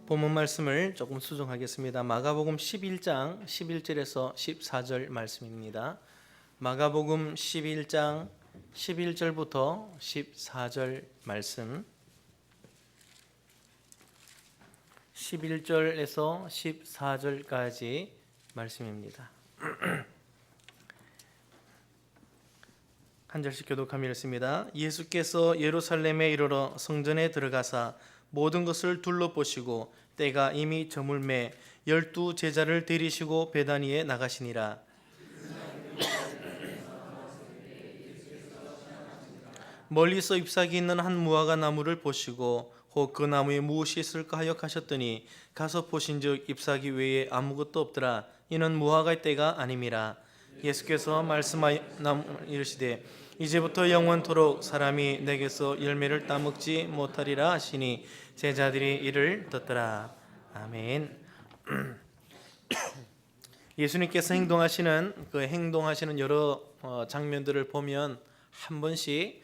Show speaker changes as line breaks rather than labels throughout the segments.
본문 말씀을 조금 수정하겠습니다. 마가복음 11장 11절에서 14절 말씀입니다. 마가복음 11장 11절부터 14절 말씀, 11절에서 14절까지 말씀입니다. 한 절씩 교독하며 읽습니다. 예수께서 예루살렘에 이르러 성전에 들어가사 모든 것을 둘러보시고 때가 이미 저물매 12 제자를 데리시고 베다니에 나가시니라. 멀리서 잎사귀 있는 한 무화과 나무를 보시고 혹 그 나무에 무엇이 있을까 하여 가셨더니 가서 보신즉 잎사귀 외에 아무것도 없더라. 이는 무화과의 때가 아님이라. 예수께서 말씀하여 이르시되 이제부터 영원토록 사람이 내게서 열매를 따먹지 못하리라 하시니 제자들이 이를 듣더라. 아멘. 예수님께서 행동하시는 여러 장면들을 보면 한 번씩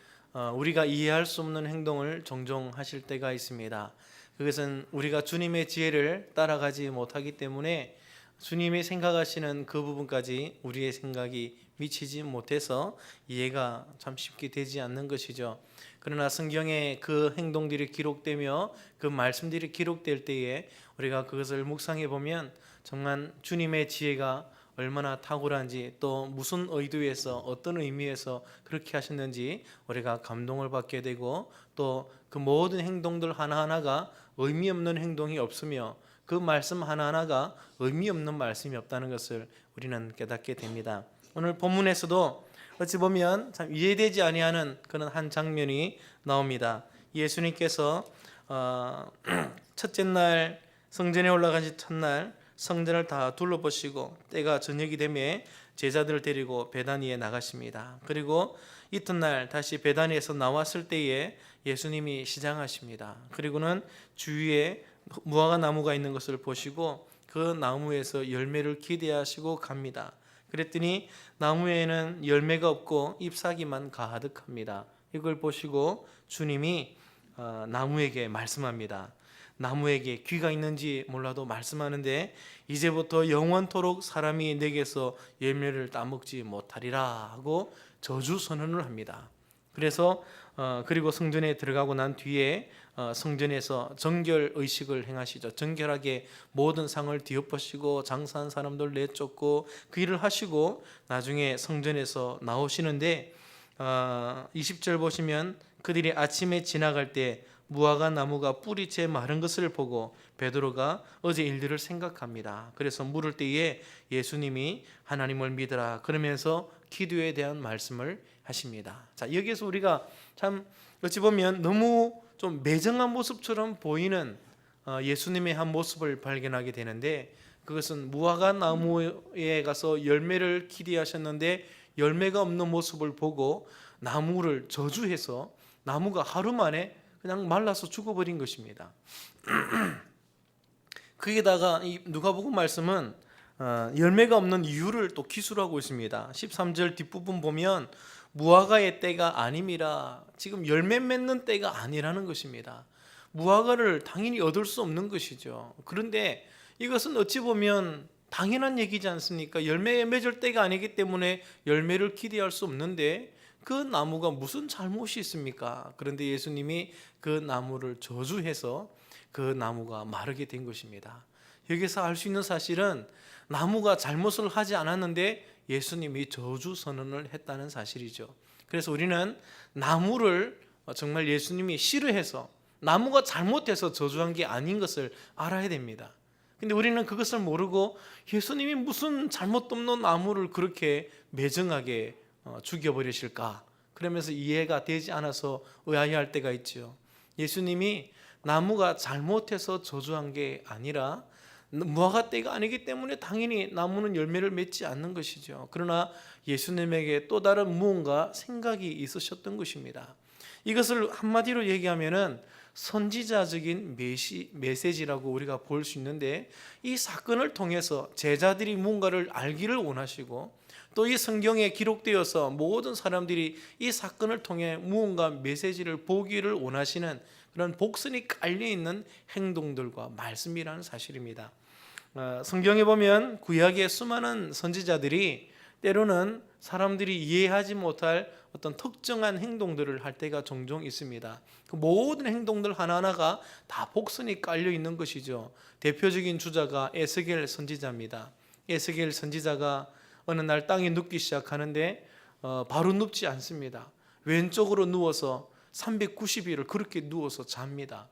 우리가 이해할 수 없는 행동을 종종 하실 때가 있습니다. 그것은 우리가 주님의 지혜를 따라가지 못하기 때문에 주님이 생각하시는 그 부분까지 우리의 생각이 미치지 못해서 이해가 참 쉽게 되지 않는 것이죠. 그러나 성경에 그 행동들이 기록되며 그 말씀들이 기록될 때에 우리가 그것을 묵상해 보면 정말 주님의 지혜가 얼마나 탁월한지, 또 무슨 의도에서 어떤 의미에서 그렇게 하셨는지 우리가 감동을 받게 되고, 또 그 모든 행동들 하나하나가 의미 없는 행동이 없으며 그 말씀 하나하나가 의미 없는 말씀이 없다는 것을 우리는 깨닫게 됩니다. 오늘 본문에서도 어찌 보면 참 이해되지 아니하는 그런 한 장면이 나옵니다. 예수님께서 첫째 날 성전에 올라가신 첫날 성전을 다 둘러보시고 때가 저녁이 되매 제자들을 데리고 베다니에 나가십니다. 그리고 이튿날 다시 베다니에서 나왔을 때에 예수님이 시장하십니다. 그리고는 주위에 무화과 나무가 있는 것을 보시고 그 나무에서 열매를 기대하시고 갑니다. 그랬더니 나무에는 열매가 없고 잎사귀만 가득합니다. 이걸 보시고 주님이 나무에게 말씀합니다. 나무에게 귀가 있는지 몰라도 말씀하는데 이제부터 영원토록 사람이 내게서 열매를 따먹지 못하리라 하고 저주 선언을 합니다. 그래서 그리고 성전에 들어가고 난 뒤에 성전에서 정결 의식을 행하시죠. 정결하게 모든 상을 뒤엎으시고 장사한 사람들 내쫓고 그 일을 하시고 나중에 성전에서 나오시는데 20절 보시면 그들이 아침에 지나갈 때 무화과 나무가 뿌리채 마른 것을 보고 베드로가 어제 일들을 생각합니다. 그래서 물을 때에 예수님이 하나님을 믿으라 그러면서 기도에 대한 말씀을 하십니다. 자, 여기에서 우리가 참 어찌 보면 너무 좀 매정한 모습처럼 보이는 예수님의 한 모습을 발견하게 되는데, 그것은 무화과 나무에 가서 열매를 기대하셨는데 열매가 없는 모습을 보고 나무를 저주해서 나무가 하루 만에 그냥 말라서 죽어버린 것입니다. 거기다가 이 누가복음 말씀은 열매가 없는 이유를 또 기술하고 있습니다. 13절 뒷부분 보면 무화과의 때가 아님이라, 지금 열매 맺는 때가 아니라는 것입니다. 무화과를 당연히 얻을 수 없는 것이죠. 그런데 이것은 어찌 보면 당연한 얘기지 않습니까? 열매 맺을 때가 아니기 때문에 열매를 기대할 수 없는데 그 나무가 무슨 잘못이 있습니까? 그런데 예수님이 그 나무를 저주해서 그 나무가 마르게 된 것입니다. 여기서 알 수 있는 사실은 나무가 잘못을 하지 않았는데 예수님이 저주 선언을 했다는 사실이죠. 그래서 우리는 나무를 정말 예수님이 싫어해서 나무가 잘못해서 저주한 게 아닌 것을 알아야 됩니다. 근데 우리는 그것을 모르고 예수님이 무슨 잘못도 없는 나무를 그렇게 매정하게 죽여버리실까? 그러면서 이해가 되지 않아서 의아해할 때가 있죠. 예수님이 나무가 잘못해서 저주한 게 아니라 무화과 때가 아니기 때문에 당연히 나무는 열매를 맺지 않는 것이죠. 그러나 예수님에게 또 다른 무언가 생각이 있으셨던 것입니다. 이것을 한마디로 얘기하면은 선지자적인 메시지라고 우리가 볼 수 있는데, 이 사건을 통해서 제자들이 뭔가를 알기를 원하시고 또 이 성경에 기록되어서 모든 사람들이 이 사건을 통해 무언가 메시지를 보기를 원하시는 그런 복선이 깔려있는 행동들과 말씀이라는 사실입니다. 성경에 보면 구약의 수많은 선지자들이 때로는 사람들이 이해하지 못할 어떤 특정한 행동들을 할 때가 종종 있습니다. 그 모든 행동들 하나하나가 다 복선이 깔려 있는 것이죠. 대표적인 주자가 에스겔 선지자입니다. 에스겔 선지자가 어느 날 땅에 눕기 시작하는데 바로 눕지 않습니다. 왼쪽으로 누워서 390일을 그렇게 누워서 잡니다.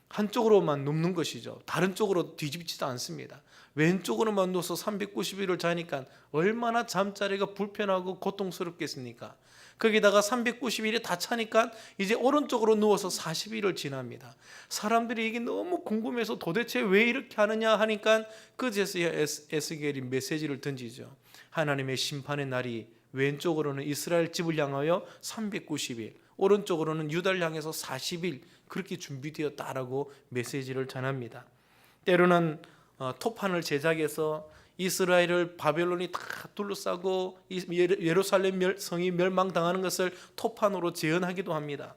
한쪽으로만 눕는 것이죠. 다른 쪽으로 뒤집지도 않습니다. 왼쪽으로만 누워서 390일을 자니까 얼마나 잠자리가 불편하고 고통스럽겠습니까? 거기다가 390일이 다 차니까 이제 오른쪽으로 누워서 40일을 지납니다. 사람들이 이게 너무 궁금해서 도대체 왜 이렇게 하느냐 하니까 그제서야 에스겔이 메시지를 던지죠. 하나님의 심판의 날이 왼쪽으로는 이스라엘 집을 향하여 390일, 오른쪽으로는 유다를 향해서 40일 그렇게 준비되었다라고 메시지를 전합니다. 때로는 토판을 제작해서 이스라엘을 바벨론이 다 둘러싸고 예루살렘 성이 멸망당하는 것을 토판으로 재현하기도 합니다.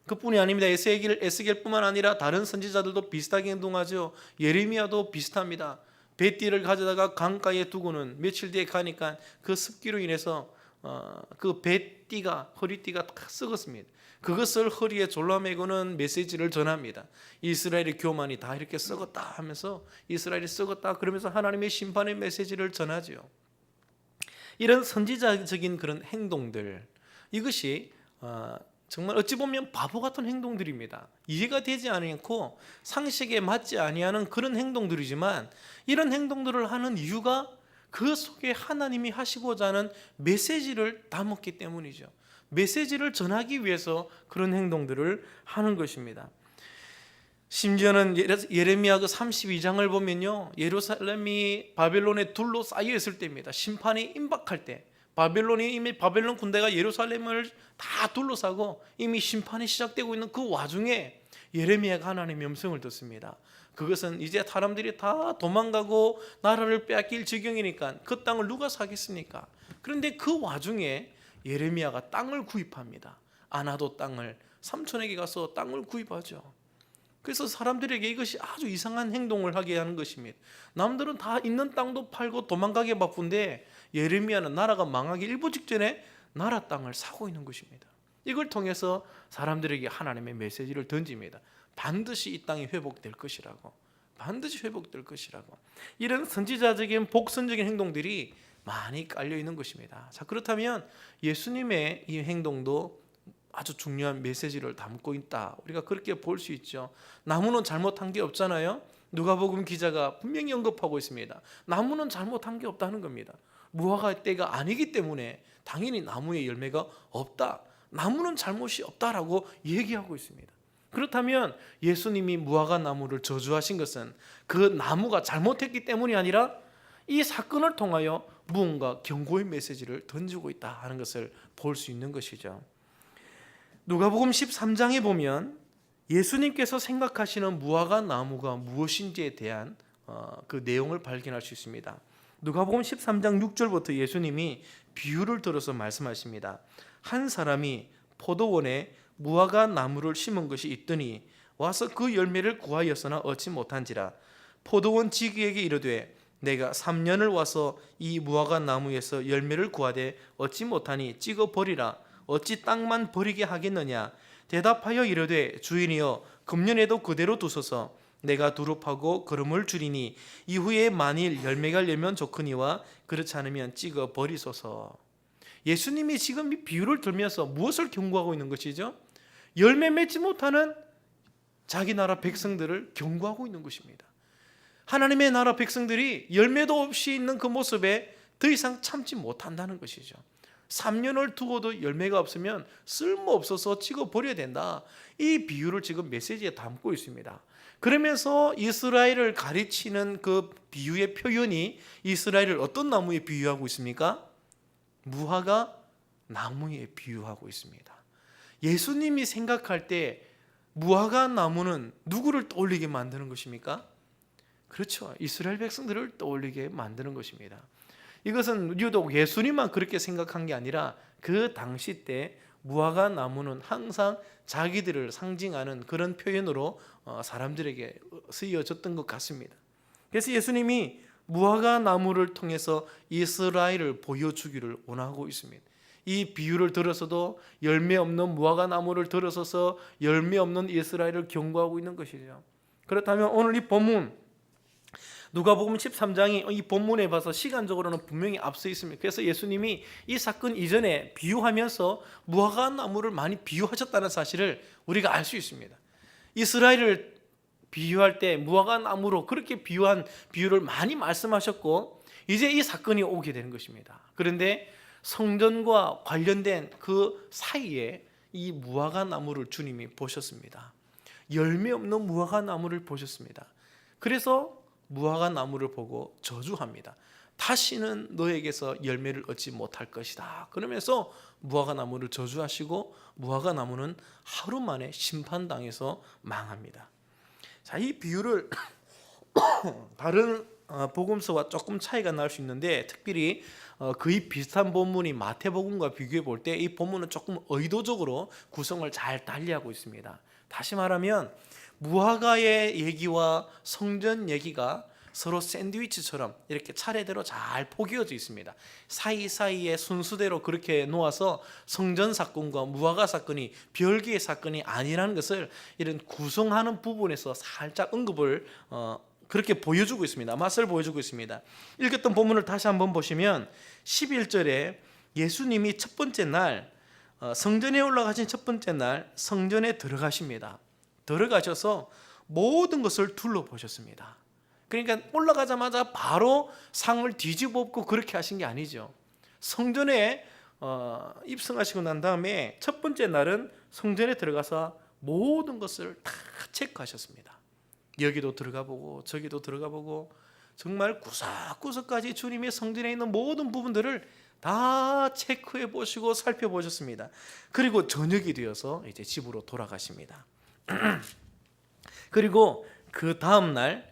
그뿐이 아닙니다. 에스겔뿐만 아니라 다른 선지자들도 비슷하게 행동하죠. 예레미야도 비슷합니다. 뱃띠를 가져다가 강가에 두고는 며칠 뒤에 가니까 그 습기로 인해서 그 뱃띠가 허리띠가 다 썩었습니다. 그것을 허리에 졸라매고는 메시지를 전합니다. 이스라엘의 교만이 다 이렇게 썩었다 하면서 이스라엘이 썩었다 그러면서 하나님의 심판의 메시지를 전하죠. 이런 선지자적인 그런 행동들, 이것이 정말 어찌 보면 바보 같은 행동들입니다. 이해가 되지 않고 상식에 맞지 아니하는 그런 행동들이지만 이런 행동들을 하는 이유가 그 속에 하나님이 하시고자 하는 메시지를 담았기 때문이죠. 메시지를 전하기 위해서 그런 행동들을 하는 것입니다. 심지어는 예레미야 그 32장을 보면요, 예루살렘이 바벨론에 둘러싸여 있을 때입니다. 심판이 임박할 때 이미 바벨론 군대가 예루살렘을 다 둘러싸고 이미 심판이 시작되고 있는 그 와중에 예레미야가 하나님의 음성을 듣습니다. 그것은 이제 사람들이 다 도망가고 나라를 빼앗길 지경이니까 그 땅을 누가 사겠습니까? 그런데 그 와중에 예레미야가 땅을 구입합니다. 아나도 땅을, 삼촌에게 가서 땅을 구입하죠. 그래서 사람들에게 이것이 아주 이상한 행동을 하게 하는 것입니다. 남들은 다 있는 땅도 팔고 도망가게 바쁜데 예레미야는 나라가 망하기 일부 직전에 나라 땅을 사고 있는 것입니다. 이걸 통해서 사람들에게 하나님의 메시지를 던집니다. 반드시 이 땅이 회복될 것이라고, 반드시 회복될 것이라고. 이런 선지자적인 복선적인 행동들이 많이 깔려 있는 것입니다. 자, 그렇다면 예수님의 이 행동도 아주 중요한 메시지를 담고 있다. 우리가 그렇게 볼 수 있죠. 나무는 잘못한 게 없잖아요. 누가복음 기자가 분명히 언급하고 있습니다. 나무는 잘못한 게 없다는 겁니다. 무화과 때가 아니기 때문에 당연히 나무에 열매가 없다. 나무는 잘못이 없다라고 얘기하고 있습니다. 그렇다면 예수님이 무화과 나무를 저주하신 것은 그 나무가 잘못했기 때문이 아니라 이 사건을 통하여 무언가 경고의 메시지를 던지고 있다 하는 것을 볼 수 있는 것이죠. 누가복음 13장에 보면 예수님께서 생각하시는 무화과 나무가 무엇인지에 대한 그 내용을 발견할 수 있습니다. 누가복음 13장 6절부터 예수님이 비유를 들어서 말씀하십니다. 한 사람이 포도원에 무화과 나무를 심은 것이 있더니 와서 그 열매를 구하였으나 얻지 못한지라. 포도원 지기에게 이르되 내가 3년을 와서 이 무화과 나무에서 열매를 구하되 얻지 못하니 찍어 버리라. 어찌 땅만 버리게 하겠느냐. 대답하여 이르되 주인이여 금년에도 그대로 두소서. 내가 두릅하고 거름을 줄이니 이후에 만일 열매가 열면 좋거니와 그렇지 않으면 찍어 버리소서. 예수님이 지금 이 비유를 들면서 무엇을 경고하고 있는 것이죠? 열매 맺지 못하는 자기 나라 백성들을 경고하고 있는 것입니다. 하나님의 나라 백성들이 열매도 없이 있는 그 모습에 더 이상 참지 못한다는 것이죠. 3년을 두고도 열매가 없으면 쓸모없어서 찍어버려야 된다. 이 비유를 지금 메시지에 담고 있습니다. 그러면서 이스라엘을 가르치는 그 비유의 표현이 이스라엘을 어떤 나무에 비유하고 있습니까? 무화과 나무에 비유하고 있습니다. 예수님이 생각할 때 무화과 나무는 누구를 떠올리게 만드는 것입니까? 그렇죠. 이스라엘 백성들을 떠올리게 만드는 것입니다. 이것은 유독 예수님만 그렇게 생각한 게 아니라 그 당시 때 무화과 나무는 항상 자기들을 상징하는 그런 표현으로 사람들에게 쓰여졌던 것 같습니다. 그래서 예수님이 무화과 나무를 통해서 이스라엘을 보여주기를 원하고 있습니다. 이 비유를 들어서도 열매 없는 무화과 나무를 들어서서 열매 없는 이스라엘을 경고하고 있는 것이죠. 그렇다면 오늘 이 본문 누가복음 13장이 이 본문에 봐서 시간적으로는 분명히 앞서 있습니다. 그래서 예수님이 이 사건 이전에 비유하면서 무화과 나무를 많이 비유하셨다는 사실을 우리가 알 수 있습니다. 이스라엘을 비유할 때 무화과 나무로 그렇게 비유한 비유를 많이 말씀하셨고 이제 이 사건이 오게 되는 것입니다. 그런데 성전과 관련된 그 사이에 이 무화과 나무를 주님이 보셨습니다. 열매 없는 무화과 나무를 보셨습니다. 그래서 무화과 나무를 보고 저주합니다. 다시는 너에게서 열매를 얻지 못할 것이다. 그러면서 무화과 나무를 저주하시고 무화과 나무는 하루 만에 심판당해서 망합니다. 자, 이 비유를 다른 복음서와 조금 차이가 날 수 있는데 특별히 거의 비슷한 본문이 마태복음과 비교해 볼 때 이 본문은 조금 의도적으로 구성을 잘 달리하고 있습니다. 다시 말하면 무화과의 얘기와 성전 얘기가 서로 샌드위치처럼 이렇게 차례대로 잘 포개어져 있습니다. 사이사이에 순서대로 그렇게 놓아서 성전 사건과 무화과 사건이 별개의 사건이 아니라는 것을 이런 구성하는 부분에서 살짝 언급을 그렇게 보여주고 있습니다. 맛을 보여주고 있습니다. 읽었던 본문을 다시 한번 보시면 11절에 예수님이 첫 번째 날 성전에 올라가신 첫 번째 날 성전에 들어가십니다. 들어가셔서 모든 것을 둘러보셨습니다. 그러니까 올라가자마자 바로 상을 뒤집어 엎고 그렇게 하신 게 아니죠. 성전에 입성하시고 난 다음에 첫 번째 날은 성전에 들어가서 모든 것을 다 체크하셨습니다. 여기도 들어가 보고 저기도 들어가 보고 정말 구석구석까지 주님의 성전에 있는 모든 부분들을 다 체크해 보시고 살펴보셨습니다. 그리고 저녁이 되어서 이제 집으로 돌아가십니다. 그리고 그 다음 날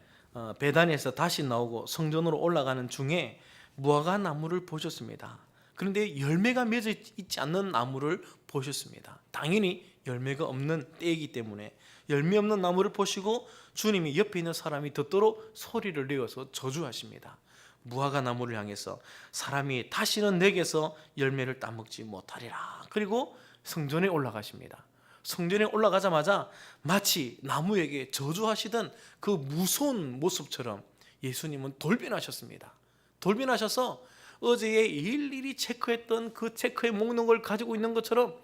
베다니에서 다시 나오고 성전으로 올라가는 중에 무화과 나무를 보셨습니다. 그런데 열매가 맺어 있지 않는 나무를 보셨습니다. 당연히 열매가 없는 때이기 때문에 열매 없는 나무를 보시고 주님이 옆에 있는 사람이 듣도록 소리를 내어서 저주하십니다. 무화과 나무를 향해서 사람이 다시는 내게서 열매를 따먹지 못하리라. 그리고 성전에 올라가십니다. 성전에 올라가자마자 마치 나무에게 저주하시던 그 무서운 모습처럼 예수님은 돌변하셨습니다. 돌변하셔서 어제에 일일이 체크했던 그 체크해 먹는 걸 가지고 있는 것처럼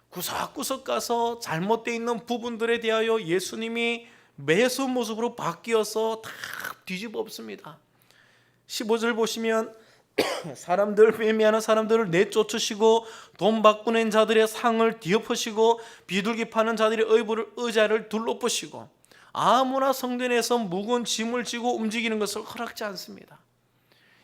구석구석 가서 잘못되어 있는 부분들에 대하여 예수님이 매수 모습으로 바뀌어서 다 뒤집어 엎습니다. 15절 보시면 사람들 매매하는 사람들을 내쫓으시고 돈 바꾸는 자들의 상을 뒤엎으시고 비둘기 파는 자들의 의자를 둘러보시고 아무나 성전에서 무거운 짐을 지고 움직이는 것을 허락지 않습니다.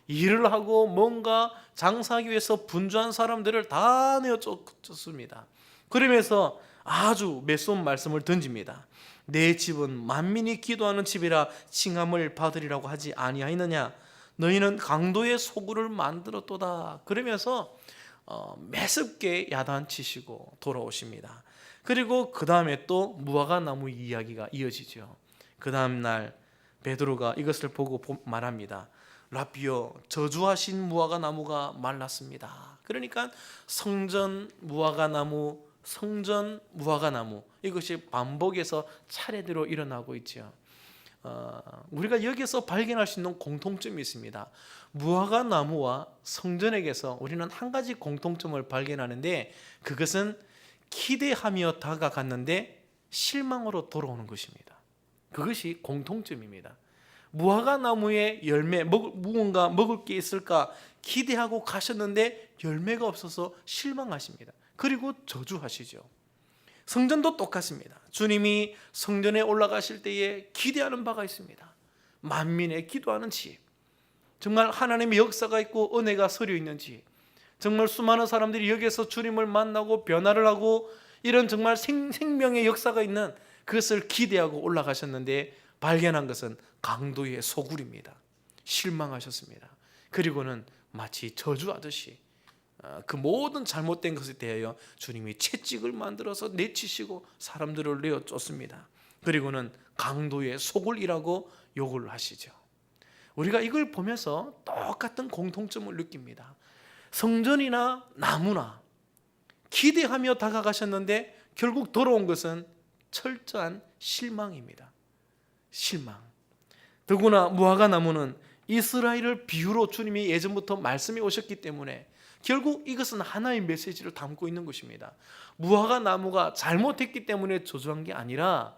일을 하고 뭔가 장사하기 위해서 분주한 사람들을 다 내쫓습니다. 그러면서 아주 매서운 말씀을 던집니다. 내 집은 만민이 기도하는 집이라 칭함을 받으리라고 하지 아니하였느냐. 너희는 강도의 소굴을 만들었도다. 그러면서 매섭게 야단치시고 돌아오십니다. 그리고 그 다음에 또 무화과 나무 이야기가 이어지죠. 그 다음 날 베드로가 이것을 보고 말합니다. 라비여, 저주하신 무화과 나무가 말랐습니다. 그러니까 성전 무화과 나무, 성전 무화과 나무, 이것이 반복해서 차례대로 일어나고 있죠. 우리가 여기서 발견할 수 있는 공통점이 있습니다. 무화과 나무와 성전에게서 우리는 한 가지 공통점을 발견하는데 그것은 기대하며 다가갔는데 실망으로 돌아오는 것입니다. 그것이 공통점입니다. 무화과 나무의 열매, 무언가 먹을 게 있을까 기대하고 가셨는데 열매가 없어서 실망하십니다. 그리고 저주하시죠. 성전도 똑같습니다. 주님이 성전에 올라가실 때에 기대하는 바가 있습니다. 만민의 기도하는 집, 정말 하나님의 역사가 있고 은혜가 서려 있는 집, 정말 수많은 사람들이 여기서 주님을 만나고 변화를 하고 이런 정말 생명의 역사가 있는 그것을 기대하고 올라가셨는데 발견한 것은 강도의 소굴입니다. 실망하셨습니다. 그리고는 마치 저주하듯이 그 모든 잘못된 것에 대하여 주님이 채찍을 만들어서 내치시고 사람들을 내어 쫓습니다. 그리고는 강도의 소굴이라고 욕을 하시죠. 우리가 이걸 보면서 똑같은 공통점을 느낍니다. 성전이나 나무나 기대하며 다가가셨는데 결국 돌아온 것은 철저한 실망입니다. 실망. 더구나 무화과 나무는 이스라엘을 비유로 주님이 예전부터 말씀해 오셨기 때문에 결국 이것은 하나의 메시지를 담고 있는 것입니다. 무화과 나무가 잘못했기 때문에 저주한 게 아니라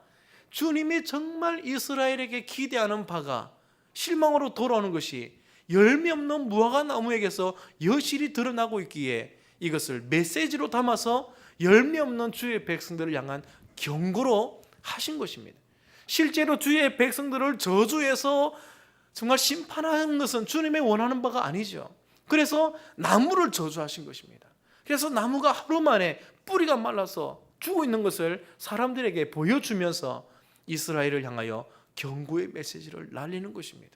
주님이 정말 이스라엘에게 기대하는 바가 실망으로 돌아오는 것이 열매 없는 무화과 나무에게서 여실히 드러나고 있기에 이것을 메시지로 담아서 열매 없는 주의 백성들을 향한 경고로 하신 것입니다. 실제로 주의 백성들을 저주해서 정말 심판하는 것은 주님의 원하는 바가 아니죠. 그래서 나무를 저주하신 것입니다. 그래서 나무가 하루 만에 뿌리가 말라서 죽어 있는 것을 사람들에게 보여주면서 이스라엘을 향하여 경고의 메시지를 날리는 것입니다.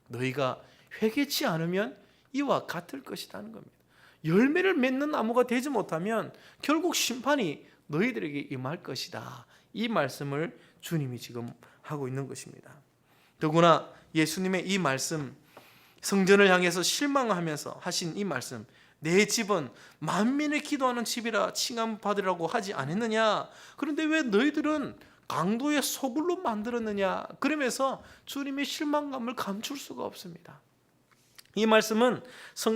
너희가 회개치 않으면 이와 같을 것이라는 겁니다. 열매를 맺는 나무가 되지 못하면 결국 심판이 너희들에게 임할 것이다. 이 말씀을 주님이 지금 하고 있는 것입니다. 더구나 예수님의 이 말씀, 성전을 향해서 실망하면서 하신 이 말씀, 내 집은 만민의 기도하는 집이라 칭함받으라고 하지 않았느냐? 그런데 왜 너희들은 강도의 소굴로 만들었느냐? 그러면서 주님의 실망감을 감출 수가 없습니다. 이 말씀은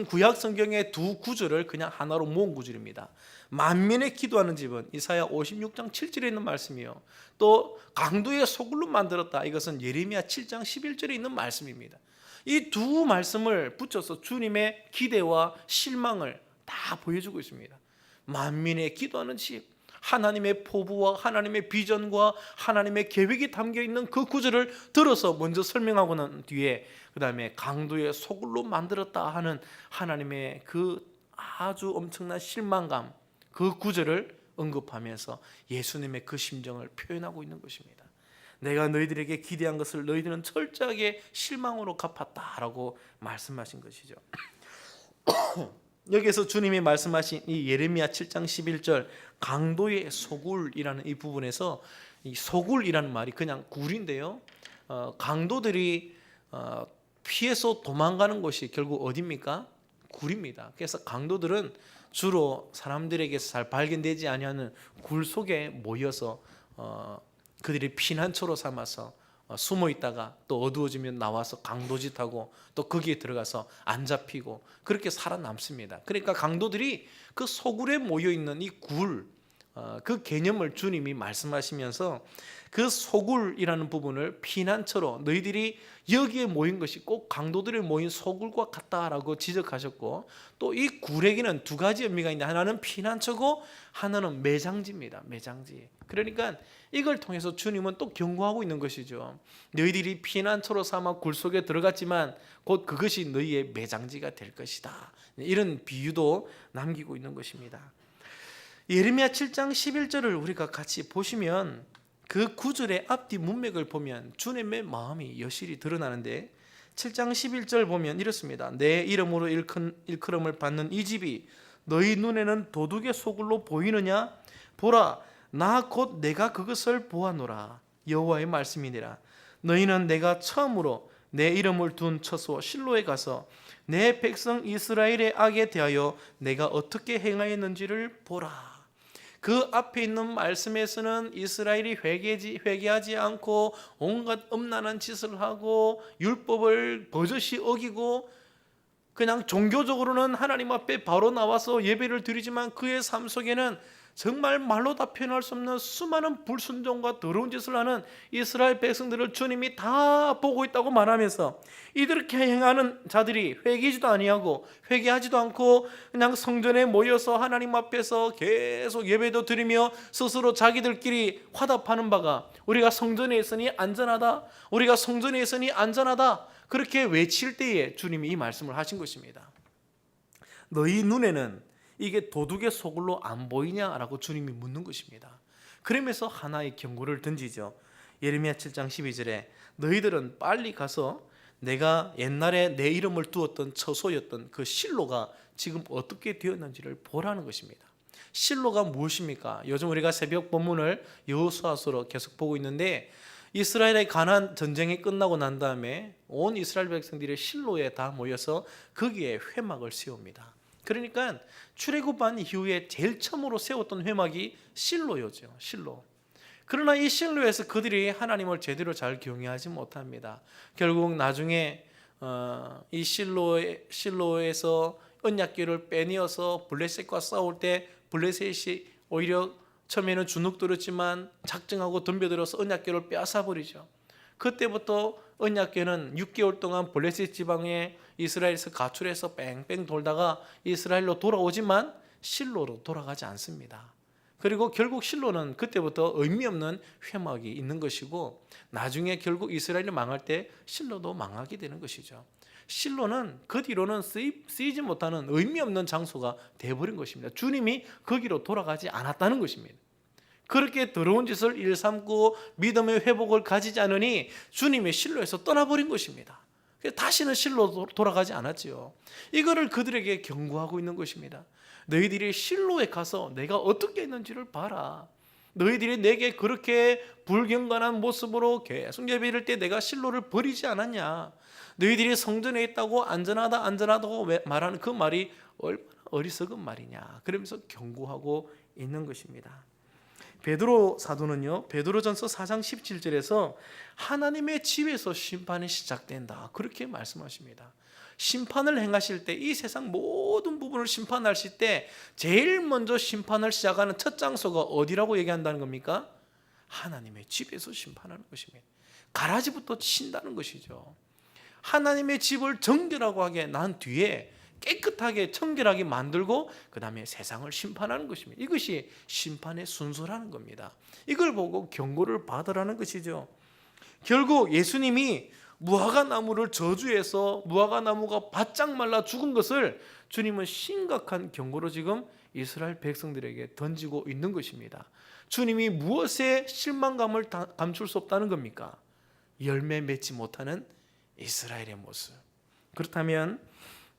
구약 성경의 두 구절을 그냥 하나로 모은 구절입니다. 만민의 기도하는 집은 이사야 56장 7절에 있는 말씀이요, 또 강도의 소굴로 만들었다, 이것은 예레미야 7장 11절에 있는 말씀입니다. 이 두 말씀을 붙여서 주님의 기대와 실망을 다 보여주고 있습니다. 만민의 기도하는 집, 하나님의 포부와 하나님의 비전과 하나님의 계획이 담겨있는 그 구절을 들어서 먼저 설명하고 난 뒤에 그 다음에 강도의 소굴로 만들었다 하는 하나님의 그 아주 엄청난 실망감, 그 구절을 언급하면서 예수님의 그 심정을 표현하고 있는 것입니다. 내가 너희들에게 기대한 것을 너희들은 철저하게 실망으로 갚았다라고 말씀하신 것이죠. 여기서 주님이 말씀하신 이 예레미야 7장 11절 강도의 소굴이라는 이 부분에서 이 소굴이라는 말이 그냥 굴인데요, 강도들이 피해서 도망가는 곳이 결국 어디입니까? 굴입니다. 그래서 강도들은 주로 사람들에게서 잘 발견되지 아니하는 굴 속에 모여서 그들이 피난처로 삼아서 숨어 있다가 또 어두워지면 나와서 강도짓하고 또 거기에 들어가서 안 잡히고 그렇게 살아남습니다. 그러니까 강도들이 그 소굴에 모여 있는 이 굴, 그 개념을 주님이 말씀하시면서 그 소굴이라는 부분을 피난처로, 너희들이 여기에 모인 것이 꼭 강도들이 모인 소굴과 같다라고 지적하셨고, 또 이 굴에게는 두 가지 의미가 있는데 하나는 피난처고 하나는 매장지입니다. 매장지. 그러니까 이걸 통해서 주님은 또 경고하고 있는 것이죠. 너희들이 피난처로 삼아 굴 속에 들어갔지만 곧 그것이 너희의 매장지가 될 것이다. 이런 비유도 남기고 있는 것입니다. 예레미야 7장 11절을 우리가 같이 보시면 그 구절의 앞뒤 문맥을 보면 주님의 마음이 여실히 드러나는데, 7장 11절 보면 이렇습니다. 내 이름으로 일컬음을 받는 이 집이 너희 눈에는 도둑의 소굴로 보이느냐? 보라, 나 곧 내가 그것을 보아노라. 여호와의 말씀이니라. 너희는 내가 처음으로 내 이름을 둔 처소 실로에 가서 내 백성 이스라엘의 악에 대하여 내가 어떻게 행하였는지를 보라. 그 앞에 있는 말씀에서는 이스라엘이 회개하지 않고 온갖 엄란한 짓을 하고 율법을 버젓이 어기고 그냥 종교적으로는 하나님 앞에 바로 나와서 예배를 드리지만 그의 삶 속에는 정말 말로 다 표현할 수 없는 수많은 불순종과 더러운 짓을 하는 이스라엘 백성들을 주님이 다 보고 있다고 말하면서, 이렇게 행하는 자들이 회개하지도 아니하고 회개하지도 않고 그냥 성전에 모여서 하나님 앞에서 계속 예배도 드리며 스스로 자기들끼리 화답하는 바가 우리가 성전에 있으니 안전하다, 우리가 성전에 있으니 안전하다, 그렇게 외칠 때에 주님이 이 말씀을 하신 것입니다. 너희 눈에는 이게 도둑의 소굴로 안 보이냐라고 주님이 묻는 것입니다. 그러면서 하나의 경고를 던지죠. 예레미야 7장 12절에 너희들은 빨리 가서 내가 옛날에 내 이름을 두었던 처소였던 그 실로가 지금 어떻게 되었는지를 보라는 것입니다. 실로가 무엇입니까? 요즘 우리가 새벽 본문을 여호수아서로 계속 보고 있는데, 이스라엘의 가나안 전쟁이 끝나고 난 다음에 온 이스라엘 백성들이 실로에 다 모여서 거기에 회막을 세웁니다. 그러니까 출애굽한 이후에 제일 처음으로 세웠던 회막이 실로였죠. 실로. 그러나 이 실로에서 그들이 하나님을 제대로 잘 경외하지 못합니다. 결국 나중에 이 실로에서 언약궤를 빼내어서 블레셋과 싸울 때 블레셋이 오히려 처음에는 주눅들었지만 작정하고 덤벼들어서 언약궤를 빼앗아버리죠. 그때부터 언약궤는 6개월 동안 블레셋 지방에 이스라엘에서 가출해서 뺑뺑 돌다가 이스라엘로 돌아오지만 실로로 돌아가지 않습니다. 그리고 결국 실로는 그때부터 의미 없는 회막이 있는 것이고, 나중에 결국 이스라엘이 망할 때 실로도 망하게 되는 것이죠. 실로는 그 뒤로는 쓰이지 못하는 의미 없는 장소가 되어버린 것입니다. 주님이 거기로 돌아가지 않았다는 것입니다. 그렇게 더러운 짓을 일삼고 믿음의 회복을 가지지 않으니 주님의 실로에서 떠나버린 것입니다. 다시는 실로로 돌아가지 않았지요. 이거를 그들에게 경고하고 있는 것입니다. 너희들이 실로에 가서 내가 어떻게 했는지를 봐라. 너희들이 내게 그렇게 불경건한 모습으로 계속 예배를 때 내가 실로를 버리지 않았냐. 너희들이 성전에 있다고 안전하다고 말하는 그 말이 얼마나 어리석은 말이냐. 그러면서 경고하고 있는 것입니다. 베드로 사도는요, 베드로전서 4장 17절에서 하나님의 집에서 심판이 시작된다, 그렇게 말씀하십니다. 심판을 행하실 때, 이 세상 모든 부분을 심판하실 때 제일 먼저 심판을 시작하는 첫 장소가 어디라고 얘기한다는 겁니까? 하나님의 집에서 심판하는 것입니다. 가라지부터 친다는 것이죠. 하나님의 집을 정결하고 하게 난 뒤에 깨끗하게 청결하게 만들고 그 다음에 세상을 심판하는 것입니다. 이것이 심판의 순서라는 겁니다. 이걸 보고 경고를 받으라는 것이죠. 결국 예수님이 무화과나무를 저주해서 무화과나무가 바짝 말라 죽은 것을 주님은 심각한 경고로 지금 이스라엘 백성들에게 던지고 있는 것입니다. 주님이 무엇에 실망감을 감출 수 없다는 겁니까? 열매 맺지 못하는 이스라엘의 모습. 그렇다면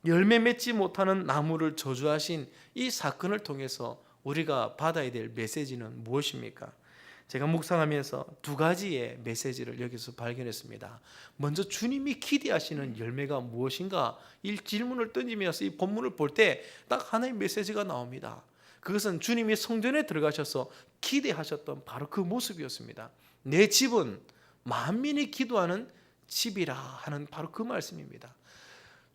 열매 맺지 못하는 나무를 저주하신 이 사건을 통해서 우리가 받아야 될 메시지는 무엇입니까? 제가 묵상하면서 두 가지의 메시지를 여기서 발견했습니다. 먼저 주님이 기대하시는 열매가 무엇인가? 이 질문을 던지면서 이 본문을 볼 때 딱 하나의 메시지가 나옵니다. 그것은 주님이 성전에 들어가셔서 기대하셨던 바로 그 모습이었습니다. 내 집은 만민이 기도하는 집이라 하는 바로 그 말씀입니다.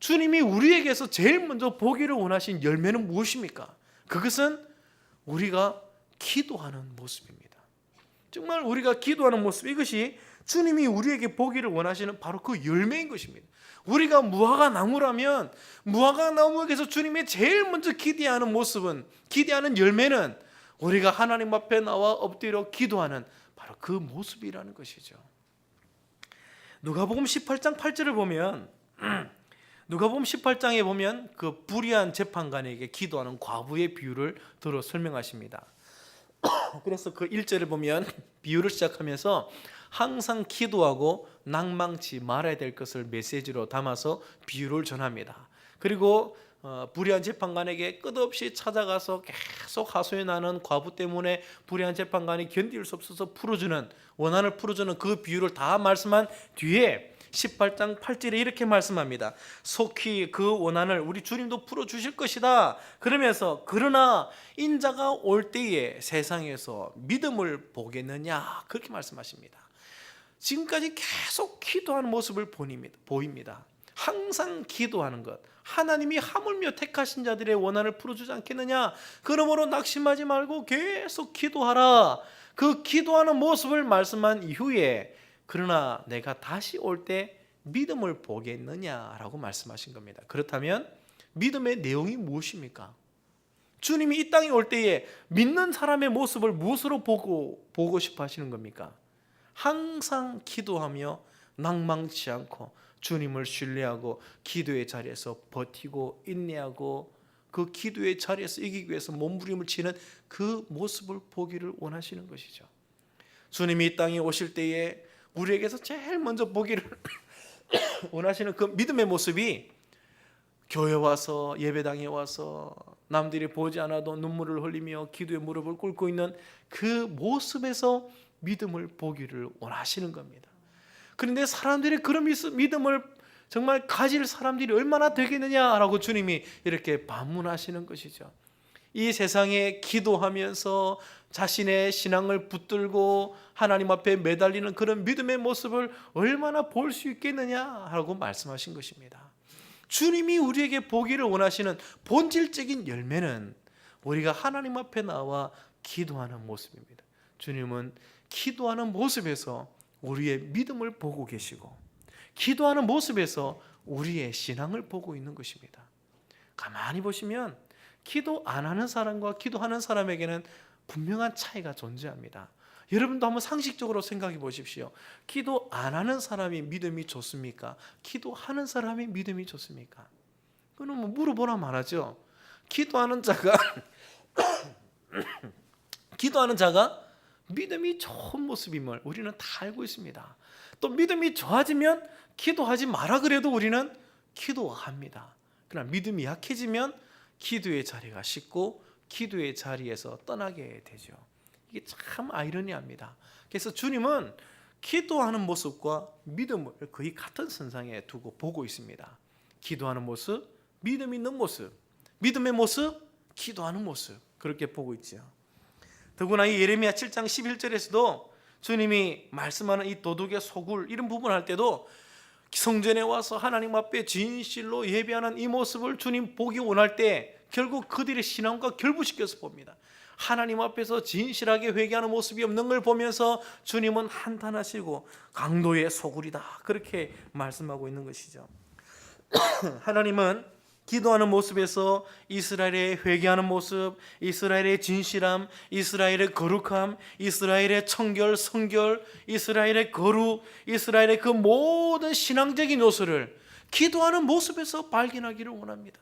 주님이 우리에게서 제일 먼저 보기를 원하신 열매는 무엇입니까? 그것은 우리가 기도하는 모습입니다. 정말 우리가 기도하는 모습, 이것이 주님이 우리에게 보기를 원하시는 바로 그 열매인 것입니다. 우리가 무화과나무라면 무화과나무에게서 주님이 제일 먼저 기대하는 모습은, 기대하는 열매는 우리가 하나님 앞에 나와 엎드려 기도하는 바로 그 모습이라는 것이죠. 누가복음 18장 8절을 보면, 누가복음 18장에 보면 그 불의한 재판관에게 기도하는 과부의 비유를 들어 설명하십니다. 그래서 그 1절을 보면 비유를 시작하면서 항상 기도하고 낭망치 말아야 될 것을 메시지로 담아서 비유를 전합니다. 그리고 불의한 재판관에게 끝없이 찾아가서 계속 하소연하는 과부 때문에 불의한 재판관이 견딜 수 없어서 원한을 풀어주는 그 비유를 다 말씀한 뒤에 18장 8절에 이렇게 말씀합니다. 속히 그 원한을 우리 주님도 풀어주실 것이다. 그러면서 그러나 인자가 올 때에 세상에서 믿음을 보겠느냐, 그렇게 말씀하십니다. 지금까지 계속 기도하는 모습을 보입니다. 항상 기도하는 것, 하나님이 하물며 택하신 자들의 원한을 풀어주지 않겠느냐, 그러므로 낙심하지 말고 계속 기도하라. 그 기도하는 모습을 말씀한 이후에 그러나 내가 다시 올 때 믿음을 보겠느냐라고 말씀하신 겁니다. 그렇다면 믿음의 내용이 무엇입니까? 주님이 이 땅에 올 때에 믿는 사람의 모습을 무엇으로 보고 싶어 하시는 겁니까? 항상 기도하며 낭망치 않고 주님을 신뢰하고 기도의 자리에서 버티고 인내하고 그 기도의 자리에서 이기기 위해서 몸부림을 치는 그 모습을 보기를 원하시는 것이죠. 주님이 이 땅에 오실 때에 우리에게서 제일 먼저 보기를 원하시는 그 믿음의 모습이 교회 와서 예배당에 와서 남들이 보지 않아도 눈물을 흘리며 기도에 무릎을 꿇고 있는 그 모습에서 믿음을 보기를 원하시는 겁니다. 그런데 사람들이 그런 믿음을 정말 가질 사람들이 얼마나 되겠느냐라고 주님이 이렇게 반문하시는 것이죠. 이 세상에 기도하면서 자신의 신앙을 붙들고 하나님 앞에 매달리는 그런 믿음의 모습을 얼마나 볼 수 있겠느냐라고 말씀하신 것입니다. 주님이 우리에게 보기를 원하시는 본질적인 열매는 우리가 하나님 앞에 나와 기도하는 모습입니다. 주님은 기도하는 모습에서 우리의 믿음을 보고 계시고, 기도하는 모습에서 우리의 신앙을 보고 있는 것입니다. 가만히 보시면 기도 안 하는 사람과 기도하는 사람에게는 분명한 차이가 존재합니다. 여러분도 한번 상식적으로 생각해 보십시오. 기도 안 하는 사람이 믿음이 좋습니까? 기도하는 사람이 믿음이 좋습니까? 그건 뭐 물어보나 말하죠. 기도하는 자가 기도하는 자가 믿음이 좋은 모습임을 우리는 다 알고 있습니다. 또 믿음이 좋아지면 기도하지 마라 그래도 우리는 기도합니다. 그러나 믿음이 약해지면 기도의 자리가 식고 기도의 자리에서 떠나게 되죠. 이게 참 아이러니합니다. 그래서 주님은 기도하는 모습과 믿음을 거의 같은 선상에 두고 보고 있습니다. 기도하는 모습, 믿음 있는 모습, 믿음의 모습, 기도하는 모습, 그렇게 보고 있죠. 더구나 이 예레미야 7장 11절에서도 주님이 말씀하는 이 도둑의 소굴 이런 부분을 할 때도 성전에 와서 하나님 앞에 진실로 예배하는 이 모습을 주님 보기 원할 때 결국 그들의 신앙과 결부시켜서 봅니다. 하나님 앞에서 진실하게 회개하는 모습이 없는 걸 보면서 주님은 한탄하시고 강도의 소굴이다 그렇게 말씀하고 있는 것이죠. 하나님은 기도하는 모습에서 이스라엘의 회개하는 모습, 이스라엘의 진실함, 이스라엘의 거룩함, 이스라엘의 청결, 성결, 이스라엘의 거룩, 이스라엘의 그 모든 신앙적인 요소를 기도하는 모습에서 발견하기를 원합니다.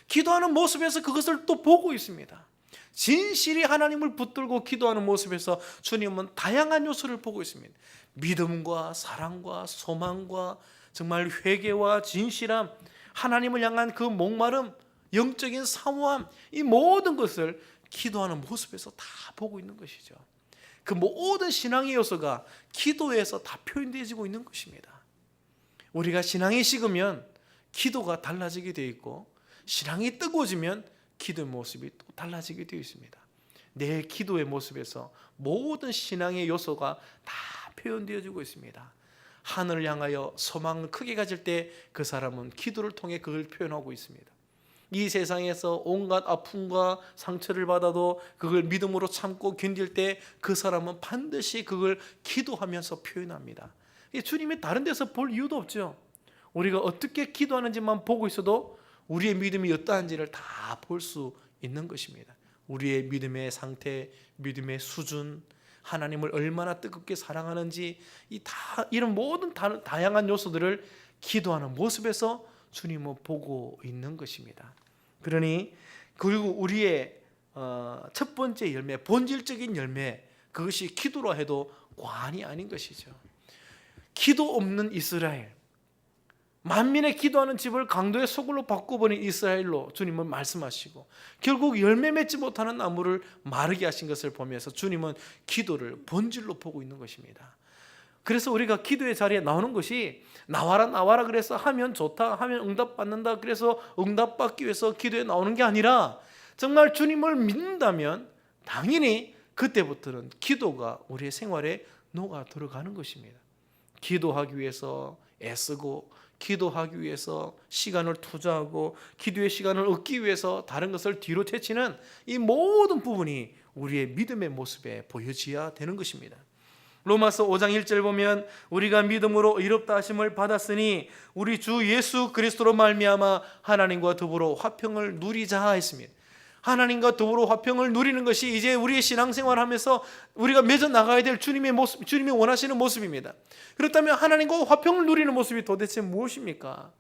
기도하는 모습에서 그것을 또 보고 있습니다. 진실이 하나님을 붙들고 기도하는 모습에서 주님은 다양한 요소를 보고 있습니다. 믿음과 사랑과 소망과 정말 회개와 진실함, 하나님을 향한 그 목마름, 영적인 사모함, 이 모든 것을 기도하는 모습에서 다 보고 있는 것이죠. 그 모든 신앙의 요소가 기도에서 다 표현되어지고 있는 것입니다. 우리가 신앙이 식으면 기도가 달라지게 되어 있고, 신앙이 뜨거워지면 기도의 모습이 또 달라지게 되어 있습니다. 내 기도의 모습에서 모든 신앙의 요소가 다 표현되어지고 있습니다. 하늘을 향하여 소망을 크게 가질 때 그 사람은 기도를 통해 그걸 표현하고 있습니다. 이 세상에서 온갖 아픔과 상처를 받아도 그걸 믿음으로 참고 견딜 때 그 사람은 반드시 그걸 기도하면서 표현합니다. 주님이 다른 데서 볼 이유도 없죠. 우리가 어떻게 기도하는지만 보고 있어도 우리의 믿음이 어떠한지를 다 볼 수 있는 것입니다. 우리의 믿음의 상태, 믿음의 수준, 하나님을 얼마나 뜨겁게 사랑하는지 이런 모든 다양한 요소들을 기도하는 모습에서 주님은 보고 있는 것입니다. 그러니 그리고 우리의 첫 번째 열매, 본질적인 열매, 그것이 기도로 해도 과언이 아닌 것이죠. 기도 없는 이스라엘, 만민의 기도하는 집을 강도의 소굴로 바꿔버린 이스라엘로 주님은 말씀하시고 결국 열매 맺지 못하는 나무를 마르게 하신 것을 보면서 주님은 기도를 본질로 보고 있는 것입니다. 그래서 우리가 기도의 자리에 나오는 것이 나와라 나와라 그래서 하면 좋다, 하면 응답받는다 그래서 응답받기 위해서 기도에 나오는 게 아니라 정말 주님을 믿는다면 당연히 그때부터는 기도가 우리의 생활에 녹아 들어가는 것입니다. 기도하기 위해서 애쓰고 기도하기 위해서 시간을 투자하고 기도의 시간을 얻기 위해서 다른 것을 뒤로 제치는 이 모든 부분이 우리의 믿음의 모습에 보여져야 되는 것입니다. 로마서 5장 1절 보면 우리가 믿음으로 의롭다 하심을 받았으니 우리 주 예수 그리스도로 말미암아 하나님과 더불어 화평을 누리자 했습니다. 하나님과 더불어 화평을 누리는 것이 이제 우리의 신앙생활을 하면서 우리가 맺어 나가야 될 주님의 모습, 주님이 원하시는 모습입니다. 그렇다면 하나님과 화평을 누리는 모습이 도대체 무엇입니까?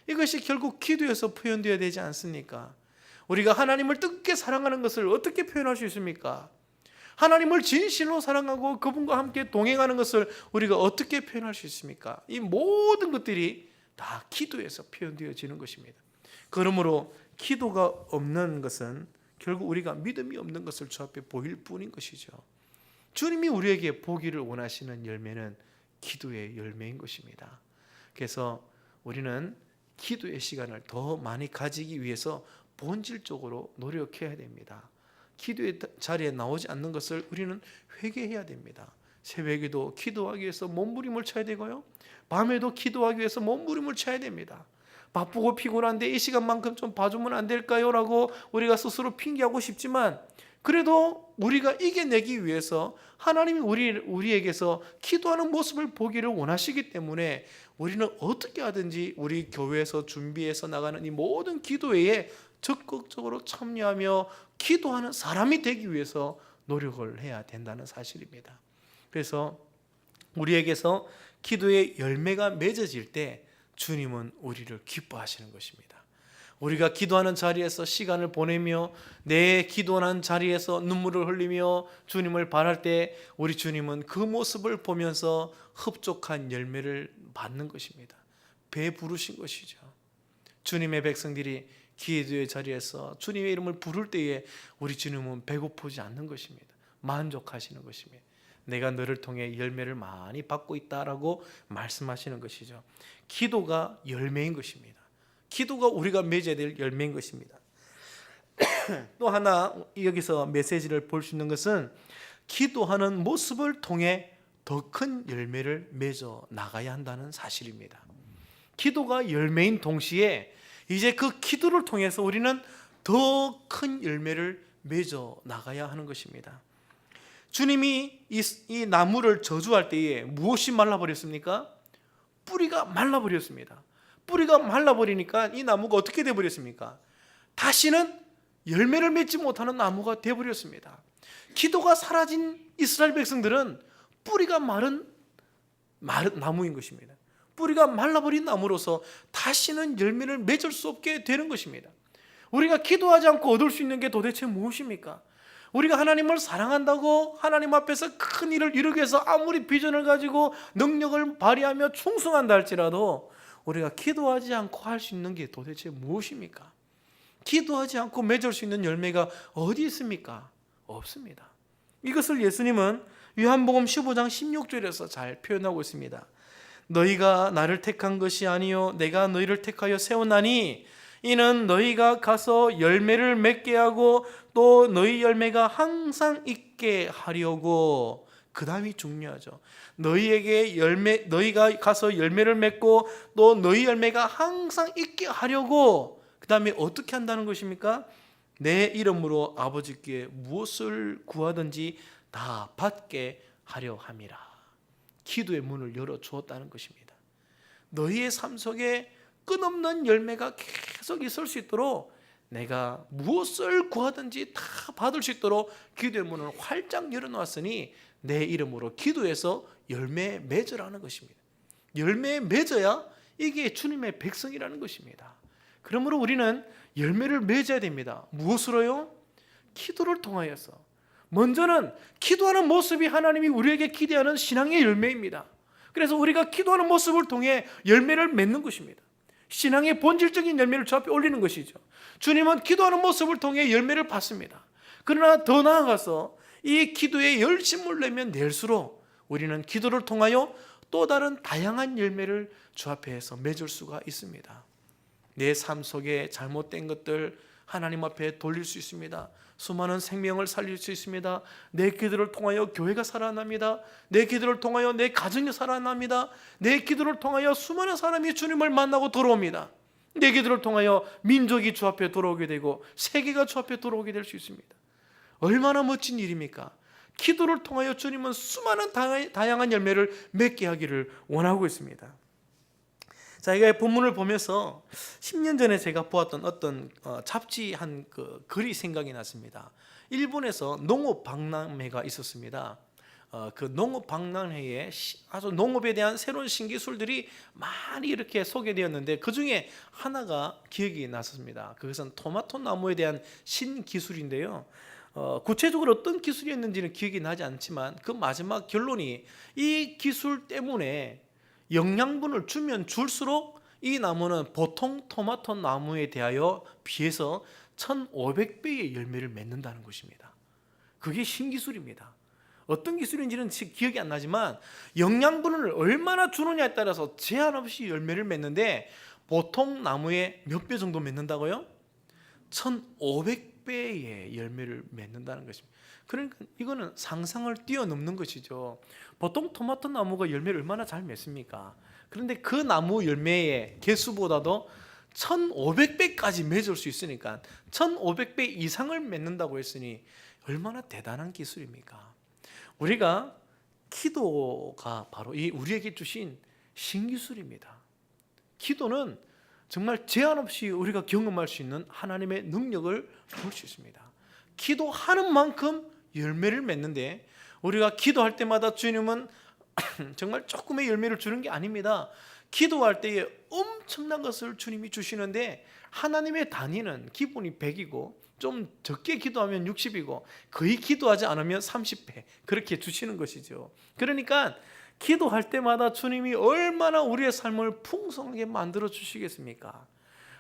이것이 결국 기도에서 표현되어야 되지 않습니까? 우리가 하나님을 뜨겁게 사랑하는 것을 어떻게 표현할 수 있습니까? 하나님을 진실로 사랑하고 그분과 함께 동행하는 것을 우리가 어떻게 표현할 수 있습니까? 이 모든 것들이 다 기도에서 표현되어지는 것입니다. 그러므로 기도가 없는 것은 결국 우리가 믿음이 없는 것을 주 앞에 보일 뿐인 것이죠. 주님이 우리에게 보기를 원하시는 열매는 기도의 열매인 것입니다. 그래서 우리는 기도의 시간을 더 많이 가지기 위해서 본질적으로 노력해야 됩니다. 기도의 자리에 나오지 않는 것을 우리는 회개해야 됩니다. 새벽에도 기도하기 위해서 몸부림을 쳐야 되고요, 밤에도 기도하기 위해서 몸부림을 쳐야 됩니다. 바쁘고 피곤한데 이 시간만큼 좀 봐주면 안 될까요? 라고 우리가 스스로 핑계하고 싶지만, 그래도 우리가 이겨내기 위해서 하나님이 우리에게서 기도하는 모습을 보기를 원하시기 때문에 우리는 어떻게 하든지 우리 교회에서 준비해서 나가는 이 모든 기도회에 적극적으로 참여하며 기도하는 사람이 되기 위해서 노력을 해야 된다는 사실입니다. 그래서 우리에게서 기도의 열매가 맺어질 때 주님은 우리를 기뻐하시는 것입니다. 우리가 기도하는 자리에서 시간을 보내며 내 기도하는 자리에서 눈물을 흘리며 주님을 바랄 때 우리 주님은 그 모습을 보면서 흡족한 열매를 받는 것입니다. 배부르신 것이죠. 주님의 백성들이 기도의 자리에서 주님의 이름을 부를 때에 우리 주님은 배고프지 않는 것입니다. 만족하시는 것입니다. 내가 너를 통해 열매를 많이 받고 있다라고 말씀하시는 것이죠. 기도가 열매인 것입니다. 기도가 우리가 맺어야 될 열매인 것입니다. 또 하나 여기서 메시지를 볼 수 있는 것은 기도하는 모습을 통해 더 큰 열매를 맺어 나가야 한다는 사실입니다. 기도가 열매인 동시에 이제 그 기도를 통해서 우리는 더 큰 열매를 맺어 나가야 하는 것입니다. 주님이 이 나무를 저주할 때에 무엇이 말라버렸습니까? 뿌리가 말라버렸습니다. 뿌리가 말라버리니까 이 나무가 어떻게 되어버렸습니까? 다시는 열매를 맺지 못하는 나무가 되어버렸습니다. 기도가 사라진 이스라엘 백성들은 뿌리가 마른 나무인 것입니다. 뿌리가 말라버린 나무로서 다시는 열매를 맺을 수 없게 되는 것입니다. 우리가 기도하지 않고 얻을 수 있는 게 도대체 무엇입니까? 우리가 하나님을 사랑한다고 하나님 앞에서 큰 일을 이루기 위해서 아무리 비전을 가지고 능력을 발휘하며 충성한다 할지라도 우리가 기도하지 않고 할 수 있는 게 도대체 무엇입니까? 기도하지 않고 맺을 수 있는 열매가 어디 있습니까? 없습니다. 이것을 예수님은 요한복음 15장 16절에서 잘 표현하고 있습니다. 너희가 나를 택한 것이 아니요 내가 너희를 택하여 세웠나니 이는 너희가 가서 열매를 맺게 하고 또 너희 열매가 항상 있게 하려고. 그 다음이 중요하죠. 너희가 가서 열매를 맺고 또 너희 열매가 항상 있게 하려고. 그 다음에 어떻게 한다는 것입니까? 내 이름으로 아버지께 무엇을 구하든지 다 받게 하려 함이라. 기도의 문을 열어 주었다는 것입니다. 너희의 삶 속에 끝없는 열매가 계속 있을 수 있도록 내가 무엇을 구하든지 다 받을 수 있도록 기도의 문을 활짝 열어놓았으니 내 이름으로 기도해서 열매 맺으라는 것입니다. 열매 맺어야 이게 주님의 백성이라는 것입니다. 그러므로 우리는 열매를 맺어야 됩니다. 무엇으로요? 기도를 통하여서. 먼저는 기도하는 모습이 하나님이 우리에게 기대하는 신앙의 열매입니다. 그래서 우리가 기도하는 모습을 통해 열매를 맺는 것입니다. 신앙의 본질적인 열매를 주 앞에 올리는 것이죠. 주님은 기도하는 모습을 통해 열매를 받습니다. 그러나 더 나아가서 이 기도에 열심을 내면 낼수록 우리는 기도를 통하여 또 다른 다양한 열매를 주 앞에서 맺을 수가 있습니다. 내 삶 속에 잘못된 것들 하나님 앞에 돌릴 수 있습니다. 수많은 생명을 살릴 수 있습니다. 내 기도를 통하여 교회가 살아납니다. 내 기도를 통하여 내 가정이 살아납니다. 내 기도를 통하여 수많은 사람이 주님을 만나고 돌아옵니다. 내 기도를 통하여 민족이 주 앞에 돌아오게 되고 세계가 주 앞에 돌아오게 될 수 있습니다. 얼마나 멋진 일입니까? 기도를 통하여 주님은 수많은 다양한 열매를 맺게 하기를 원하고 있습니다. 자, 이거 본문을 보면서 10년 전에 제가 보았던 어떤 잡지 한 그 글이 생각이 났습니다. 일본에서 농업 박람회가 있었습니다. 그 농업 박람회에 아주 농업에 대한 새로운 신기술들이 많이 이렇게 소개되었는데 그 중에 하나가 기억이 났습니다. 그것은 토마토 나무에 대한 신기술인데요. 구체적으로 어떤 기술이었는지는 기억이 나지 않지만 그 마지막 결론이 이 기술 때문에 영양분을 주면 줄수록 이 나무는 보통 토마토 나무에 대하여 비해서 1500배의 열매를 맺는다는 것입니다. 그게 신기술입니다. 어떤 기술인지는 기억이 안 나지만 영양분을 얼마나 주느냐에 따라서 제한 없이 열매를 맺는데 보통 나무에 몇 배 정도 맺는다고요? 1500배의 열매를 맺는다는 것입니다. 그러니까 이거는 상상을 뛰어넘는 것이죠. 보통 토마토 나무가 열매를 얼마나 잘 맺습니까? 그런데 그 나무 열매의 개수보다도 1500배까지 맺을 수 있으니까 1500배 이상을 맺는다고 했으니 얼마나 대단한 기술입니까? 우리가 기도가 바로 이 우리에게 주신 신기술입니다. 기도는 정말 제한 없이 우리가 경험할 수 있는 하나님의 능력을 볼 수 있습니다. 기도하는 만큼 열매를 맺는데 우리가 기도할 때마다 주님은 정말 조금의 열매를 주는 게 아닙니다. 기도할 때에 엄청난 것을 주님이 주시는데 하나님의 단위는 기본이 100이고 좀 적게 기도하면 60이고 거의 기도하지 않으면 30배 그렇게 주시는 것이죠. 그러니까 기도할 때마다 주님이 얼마나 우리의 삶을 풍성하게 만들어 주시겠습니까?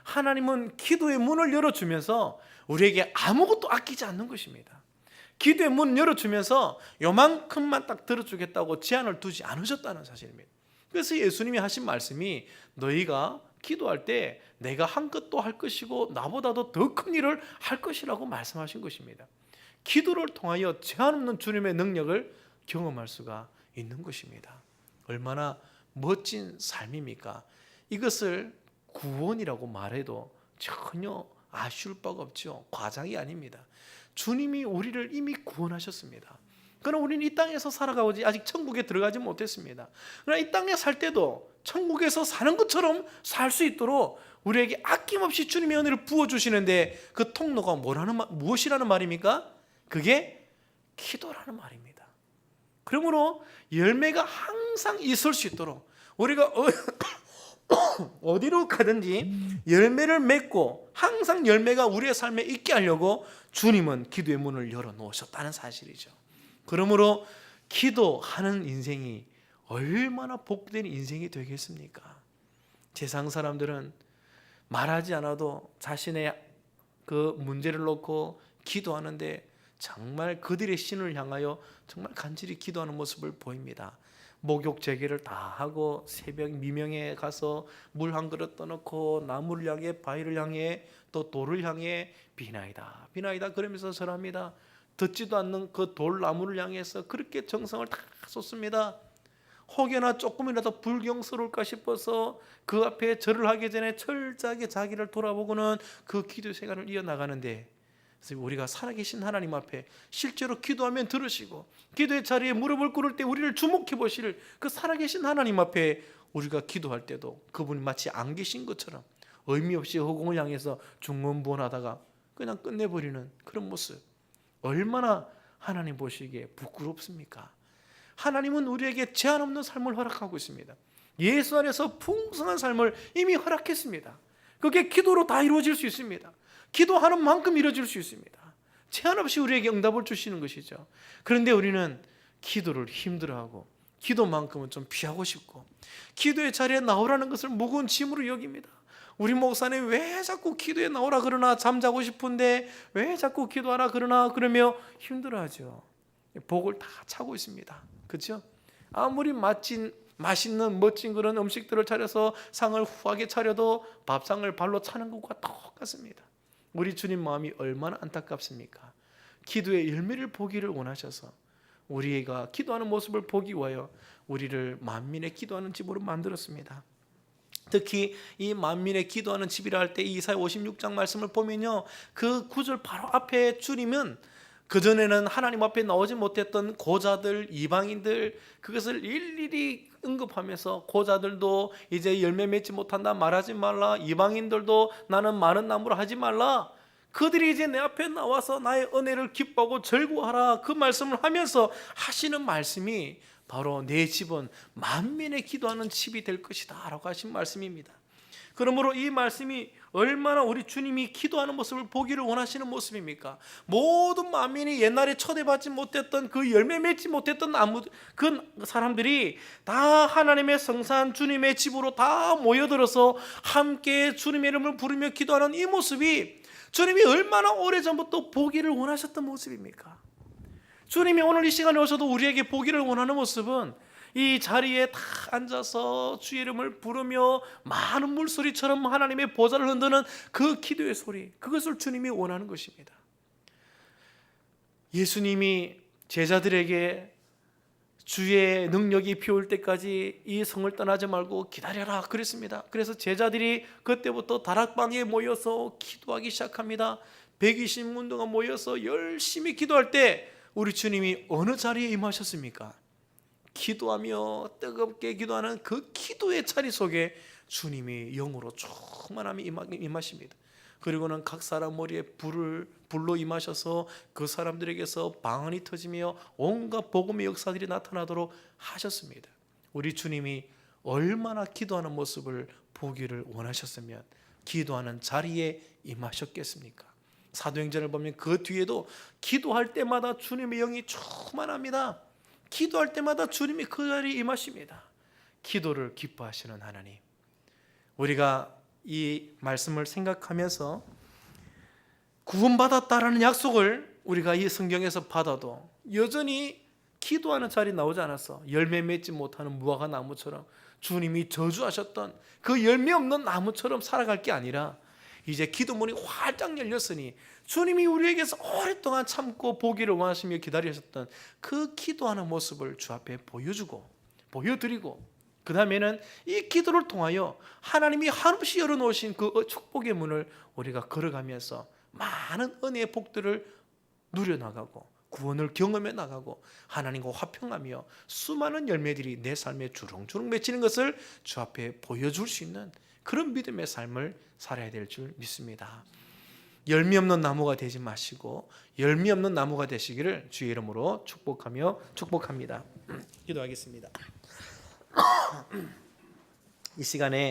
하나님은 기도의 문을 열어주면서 우리에게 아무것도 아끼지 않는 것입니다. 기도의 문 열어주면서 요만큼만 딱 들어주겠다고 제한을 두지 않으셨다는 사실입니다. 그래서 예수님이 하신 말씀이 너희가 기도할 때 내가 한 것도 할 것이고 나보다도 더 큰 일을 할 것이라고 말씀하신 것입니다. 기도를 통하여 제한 없는 주님의 능력을 경험할 수가 있는 것입니다. 얼마나 멋진 삶입니까? 이것을 구원이라고 말해도 전혀 아쉬울 바가 없죠. 과장이 아닙니다. 주님이 우리를 이미 구원하셨습니다. 그러나 우리는 이 땅에서 살아가오지 아직 천국에 들어가지 못했습니다. 그러나 이 땅에 살 때도 천국에서 사는 것처럼 살 수 있도록 우리에게 아낌없이 주님의 은혜를 부어주시는데 그 통로가 무엇이라는 말입니까? 그게 기도라는 말입니다. 그러므로 열매가 항상 있을 수 있도록 우리가 어디로 가든지 열매를 맺고 항상 열매가 우리의 삶에 있게 하려고 주님은 기도의 문을 열어놓으셨다는 사실이죠. 그러므로 기도하는 인생이 얼마나 복된 인생이 되겠습니까? 세상 사람들은 말하지 않아도 자신의 그 문제를 놓고 기도하는데 정말 그들의 신을 향하여 정말 간절히 기도하는 모습을 보입니다. 목욕 재개를 다 하고 새벽 미명에 가서 물 한 그릇 떠놓고 나무를 향해 바위를 향해 또 돌을 향해 비나이다 비나이다 그러면서 절합니다. 듣지도 않는 그 돌나무를 향해서 그렇게 정성을 다 쏟습니다. 혹여나 조금이라도 불경스러울까 싶어서 그 앞에 절을 하기 전에 철저하게 자기를 돌아보고는 그 기도 생활을 이어나가는데, 그래서 우리가 살아계신 하나님 앞에 실제로 기도하면 들으시고 기도의 자리에 무릎을 꿇을 때 우리를 주목해 보실 그 살아계신 하나님 앞에 우리가 기도할 때도 그분이 마치 안 계신 것처럼 의미 없이 허공을 향해서 중언부언하다가 그냥 끝내버리는 그런 모습, 얼마나 하나님 보시기에 부끄럽습니까? 하나님은 우리에게 제한 없는 삶을 허락하고 있습니다. 예수 안에서 풍성한 삶을 이미 허락했습니다. 그게 기도로 다 이루어질 수 있습니다. 기도하는 만큼 이루어질 수 있습니다. 제한 없이 우리에게 응답을 주시는 것이죠. 그런데 우리는 기도를 힘들어하고 기도만큼은 좀 피하고 싶고 기도의 자리에 나오라는 것을 무거운 짐으로 여깁니다. 우리 목사님 왜 자꾸 기도에 나오라 그러나, 잠자고 싶은데 왜 자꾸 기도하라 그러나 그러며 힘들어하죠. 복을 다 차고 있습니다. 그렇죠? 아무리 맛있는 멋진 그런 음식들을 차려서 상을 후하게 차려도 밥상을 발로 차는 것과 똑같습니다. 우리 주님 마음이 얼마나 안타깝습니까? 기도의 열매를 보기를 원하셔서 우리가 기도하는 모습을 보기 위하여 우리를 만민의 기도하는 집으로 만들었습니다. 특히 이 만민의 기도하는 집이라 할 때 이사야 56장 말씀을 보면요, 그 구절 바로 앞에 주님은 그전에는 하나님 앞에 나오지 못했던 고자들, 이방인들, 그것을 일일이 언급하면서 고자들도 이제 열매 맺지 못한다 말하지 말라, 이방인들도 나는 마른 나무라 하지 말라, 그들이 이제 내 앞에 나와서 나의 은혜를 기뻐하고 즐거워하라, 그 말씀을 하면서 하시는 말씀이 바로 내 집은 만민의 기도하는 집이 될 것이다 라고 하신 말씀입니다. 그러므로 이 말씀이 얼마나 우리 주님이 기도하는 모습을 보기를 원하시는 모습입니까? 모든 만민이 옛날에 초대받지 못했던 그 열매 맺지 못했던 그 사람들이 다 하나님의 성산 주님의 집으로 다 모여들어서 함께 주님의 이름을 부르며 기도하는 이 모습이 주님이 얼마나 오래전부터 보기를 원하셨던 모습입니까? 주님이 오늘 이 시간에 오셔도 우리에게 보기를 원하는 모습은 이 자리에 다 앉아서 주의 이름을 부르며 많은 물소리처럼 하나님의 보좌를 흔드는 그 기도의 소리, 그것을 주님이 원하는 것입니다. 예수님이 제자들에게 주의 능력이 비올 때까지 이 성을 떠나지 말고 기다려라 그랬습니다. 그래서 제자들이 그때부터 다락방에 모여서 기도하기 시작합니다. 120문도가 모여서 열심히 기도할 때 우리 주님이 어느 자리에 임하셨습니까? 기도하며 뜨겁게 기도하는 그 기도의 자리 속에 주님이 영으로 충만함이 임하십니다. 그리고는 각 사람 머리에 불로 임하셔서 그 사람들에게서 방언이 터지며 온갖 복음의 역사들이 나타나도록 하셨습니다. 우리 주님이 얼마나 기도하는 모습을 보기를 원하셨으면 기도하는 자리에 임하셨겠습니까? 사도행전을 보면 그 뒤에도 기도할 때마다 주님의 영이 충만합니다. 기도할 때마다 주님이 그 자리에 임하십니다. 기도를 기뻐하시는 하나님, 우리가 이 말씀을 생각하면서 구원받았다라는 약속을 우리가 이 성경에서 받아도 여전히 기도하는 자리 나오지 않았어. 열매 맺지 못하는 무화과 나무처럼 주님이 저주하셨던 그 열매 없는 나무처럼 살아갈 게 아니라 이제 기도문이 활짝 열렸으니 주님이 우리에게서 오랫동안 참고 보기를 원하시며 기다리셨던 그 기도하는 모습을 주 앞에 보여드리고 그 다음에는 이 기도를 통하여 하나님이 한없이 열어놓으신 그 축복의 문을 우리가 걸어가면서 많은 은혜의 복들을 누려나가고 구원을 경험해 나가고 하나님과 화평하며 수많은 열매들이 내 삶에 주렁주렁 맺히는 것을 주 앞에 보여줄 수 있는 그런 믿음의 삶을 살아야 될 줄 믿습니다. 열매 없는 나무가 되지 마시고 열매 없는 나무가 되시기를 주의 이름으로 축복합니다. 기도하겠습니다. 이 시간에